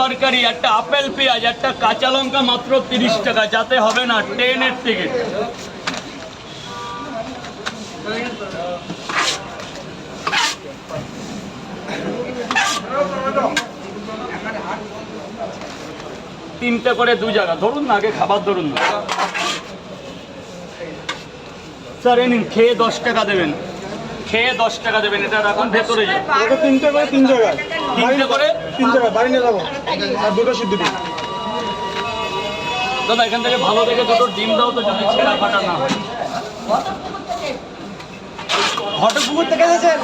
তরকারি, একটা আপেল পেঁয়াজ, একটা কাঁচা লঙ্কা মাত্র 30 টাকা, যাতে হবে না ট্রেনের টিকিট। তিনটে করে 2 জায়গা ধরুন না, আগে খাবার ধরুন না স্যার। এ নিন, খেয়ে 10 টাকা দেবেন, খেয়ে 10 টাকা দেবেন। এটা রাখুন ভেতরে যান। এটা 3টে করে 3 জায়গায়, 3টে করে 3 জায়গায় বাড়ি নিয়ে যাবো। আর 2টো সিদ্ধ দিন দাদা। এখান থেকে ভালো দেখে 2টো ডিম দাও তো, যদি ছেঁড়া ফাটা না হয়। ঘটকপুকুর থেকে এসেছেন?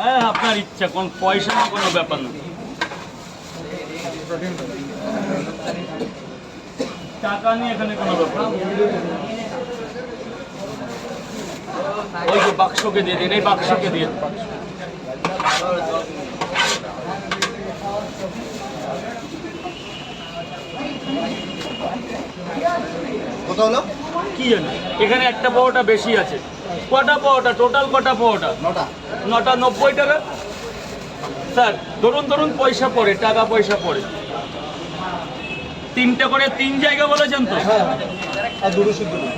হ্যাঁ, আপনার ইচ্ছা, কোন পয়সা না, কোনো ব্যাপার না। টাকা নিয়ে এখানে কোনো ব্যাপার না। ওই যে বাক্সকে দিয়ে দিন, এই বাক্সকে দিয়ে। কত হলো? কি জানি এখানে একটা পাওয়াটা বেশি আছে। কটা পাওয়াটা টোটাল, কটা পাওয়াটা? 9টা 90 টাকা স্যার। ধরুন পয়সা পড়ে, টাকা পয়সা পড়ে। 3টে করে 3 জায়গা বলেছেন তো? হ্যাঁ, আর 2টো সিদ্ধ দিন।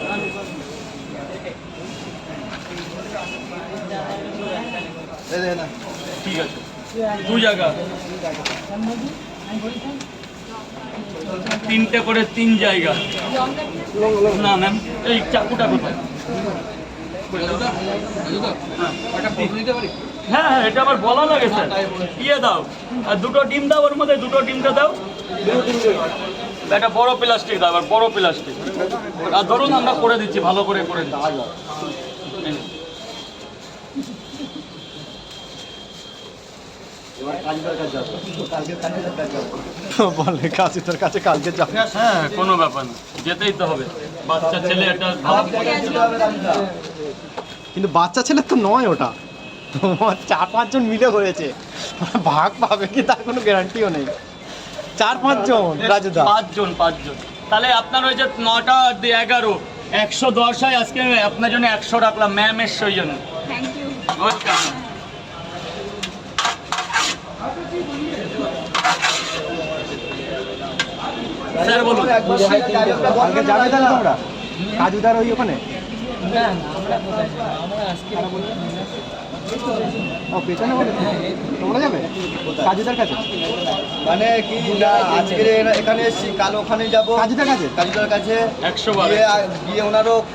ঠিক আছে, 2 জায়গা, 3টে করে 3 জায়গা। না ম্যাম, এই চাকুটা কোথায়? হ্যাঁ হ্যাঁ, এটা আবার বলা লাগে স্যার। ইয়ে দাও, আর 2টো ডিম দাও, ওর মধ্যে 2টো ডিমটা দাও। একটা বড় প্লাস্টিক দাও, আবার বড় প্লাস্টিক। আর ধরুন আমরা করে দিচ্ছি, ভালো করে করে দিচ্ছি। বলে কাছে তোর কাছে কালকে যাবে। হ্যাঁ, কোনো ব্যাপার না, যেতেই তো হবে। বাচ্চা ছেলে একটা ভালো। কিন্তু বাচ্চা ছেলে তো নয় ওটা, তোমার 4-5 জন মিলে করেছে, ভাগ পাবে কি তার কোনো গ্যারান্টিও নেই। 4-5 জন রাজুদা, 5 জন। তাহলে আপনার ওই যে 9টা 11, 110 হয়। আজকে আপনার জন্য 100 রাখলাম ম্যামের সৌজন্য। ওয়েলকাম। স্যার বলুন। কালকে যাবে তাহলে তোমরা কাজুদার ওই ওখানে? ও পেছনে বলে তোমরা যাবে কাজুদার কাছে? মানে কি না, আজকে এখানে এসেছি, কাল ওখানে যাবো কাজুদার কাছে। কাজুদার কাছে 100 বার। গিয়ে ওনারও